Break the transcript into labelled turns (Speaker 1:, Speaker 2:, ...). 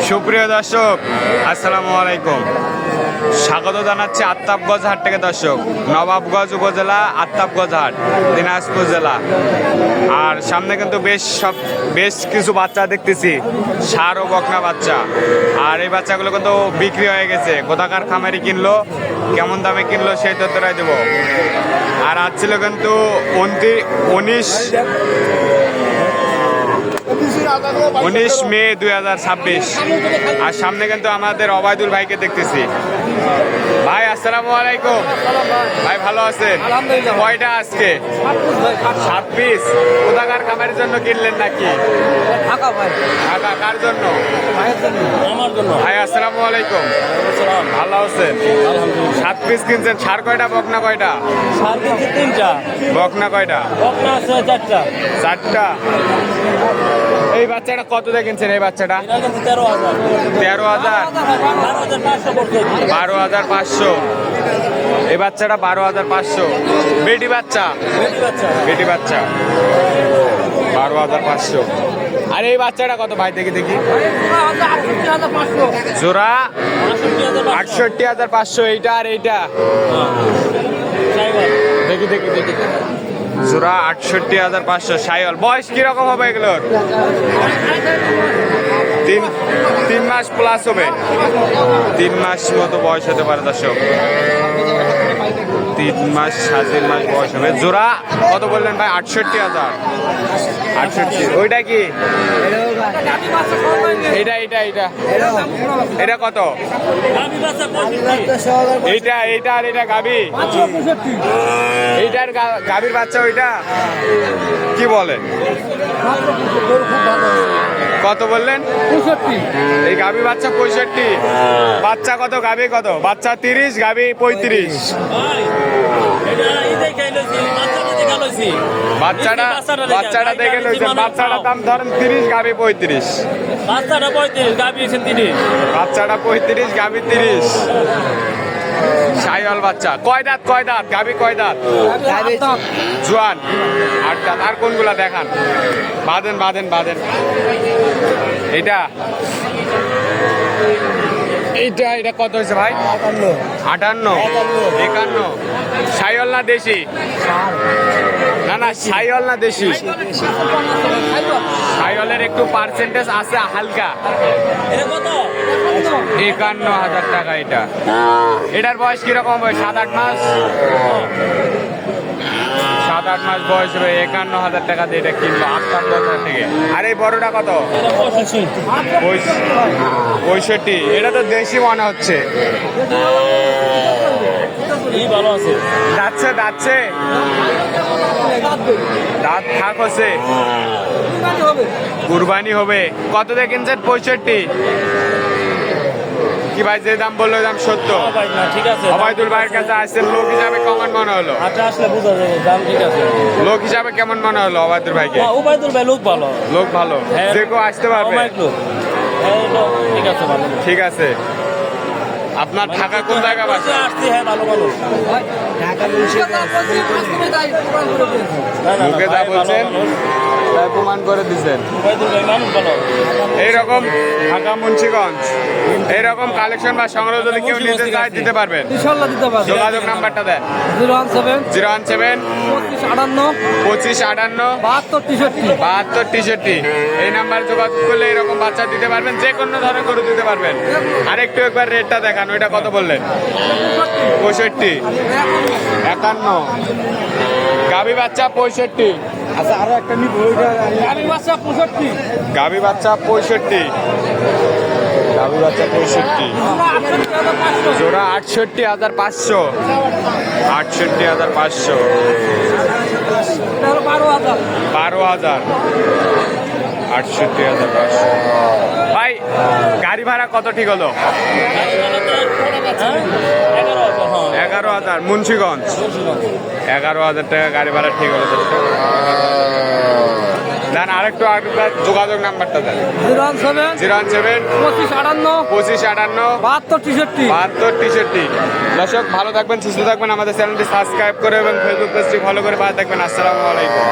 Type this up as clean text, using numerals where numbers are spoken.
Speaker 1: সুপ্রিয় দর্শক, আসসালামু আলাইকুম। স্বাগত জানাচ্ছি আত্তাবগঞ্জ হাট থেকে দর্শক। নবাবগঞ্জ উপজেলা, আত্তাবগঞ্জ হাট, দিনাজপুর জেলা। আর সামনে কিন্তু বেশ কিছু বাচ্চা দেখতেছি, ষাঁড় ও বকনা বাচ্চা। আর এই বাচ্চাগুলো কিন্তু বিক্রি হয়ে গেছে। কোথাকার খামারি কিনলো, কেমন দামে কিনলো, সেই তথ্যটাই দেবো। আর আজ ছিল কিন্তু 19 মে 2026। আর সামনে কিন্তু আমাদের অবায়দুল ভাইকে দেখতেছি। ভাই আসসালামু আলাইকুম। ভাই ভালো আছেন? কয়টা আজকে? 7 পিস। কোথাকার খামারের জন্য কিনলেন নাকি? ঢাকা। কার জন্য? ভাই আসসালামু আলাইকুম। ভালো আছেন? 7 পিস কিনছেন। ষাঁড় কয়টা, বকনা কয়টা?
Speaker 2: 3টা।
Speaker 1: বকনা কয়টা? 4টা। এই বাচ্চাটা কত দিয়ে কিনছেন? এই বাচ্চাটা 13,000। 12,500। এই বাচ্চাটা 12,500। বেটি বাচ্চা 12,500। আর এই বাচ্চাটা কত ভাই? দেখি জোড়া 68,500। এইটা আর এইটা দেখি জোড়া 68,500। সাইওয়াল। বয়স কিরকম হবে এগুলোর? 3 মাস প্লাস হবে। 3 মাস মতো বয়স হতে পারে দর্শক। 3 মাস 3.5 মাস বয়স হবে। জোড়া কত বললেন ভাই? 68,000। 68। ওইটা কি? এটা কত? এইটা আর এটা গাবি? এইটার গাবির বাচ্চা ওইটা কি বলে? কত বললেন? 65। এই গাবি বাচ্চা 65। বাচ্চা কত, গাবি কত? বাচ্চা 30, গাবি 35। বাচ্চাটা দেখে লইছেন। বাচ্চাটার দাম ধরেন 30, গাবি 35।
Speaker 2: বাচ্চাটা 35, গাবি 30।
Speaker 1: বাচ্চাটা 35, গাবি 30। সাইওয়াল বাচ্চা। কয় দাঁত? গাবি কয় দাঁত? জোয়ান 8 দাঁত। আর কোনগুলা দেখান? বাঁধেন। এটা কত হয়েছে ভাই? 58, 51। সাইওয়াল না দেশি? না, সাইওয়াল না দেশি? সাইওয়ালের একটু পার্সেন্টেজ আছে হালকা। 51,000 টাকা এটা। এটার বয়স কিরকম হবে? 7-8 মাস। 7-8 মাস বয়স হবে। 51,000 টাকা দিয়ে এটা কিনলো আত্তাবগঞ্জ থেকে। আর এই বড়টা কত? 65। এটা তো দেশি মনে হচ্ছে।
Speaker 2: ভালো আছে।
Speaker 1: যাচ্ছে দাঁত থাক হচ্ছে। কুরবানি হবে। কত দিয়ে কিনছেন? 65। কি ভাই, যে দাম বললো দাম সত্য?
Speaker 2: ঠিক আছে।
Speaker 1: অবায়দুল ভাইয়ের কাছে আসছেন, লোক হিসাবে কেমন মনে হলো?
Speaker 2: আসলে বোঝা যাবে দাম। ঠিক আছে।
Speaker 1: লোক হিসাবে কেমন মনে হলো অবায়দুল ভাইকে?
Speaker 2: ওবায়দুল ভাই লোক ভালো।
Speaker 1: যে কেউ আসতে পারবে? ঠিক আছে। আপনার ঢাকা কোন জায়গা বাসা? মুখে যা বলছেন তাই প্রমাণ করে দিচ্ছেন। এইরকম ঢাকা মুন্সিগঞ্জ এইরকম কালেকশন বা সংগ্রহ যদি কেউ নিতে চায় দিতে পারবেন? যোগাযোগ নাম্বারটা দেন। 017 25 58 72 63। এই নাম্বার যোগাযোগ করলে এরকম বাচ্চা দিতে পারবেন, যে কোনো ধরনের গরু দিতে পারবেন। আরেকটু একবার রেটটা দেখান। ওইটা কত বললেন? 65, 51। গাবি বাচ্চা 65। আচ্ছা, আরো একটা নিব। গাবি বাচ্চা 65। গাবি বাচ্চা 65। জোড়া 68,500। 68,500। 12,000। 68,500। ভাই গাড়ি ভাড়া কত ঠিক হলো? 11,000। মুন্সিগঞ্জ 11,000 টাকা গাড়ি ভাড়া ঠিক হলো। দেন আরেকটু যোগাযোগ নাম্বারটা দেন। 017 25 58 72 63। দর্শক ভালো থাকবেন, সুস্থ থাকবেন। আমাদের চ্যানেলটি সাবস্ক্রাইব করে এবং ফেসবুক পেজটি ফলো করে পাশে থাকবেন। আসসালামু আলাইকুম।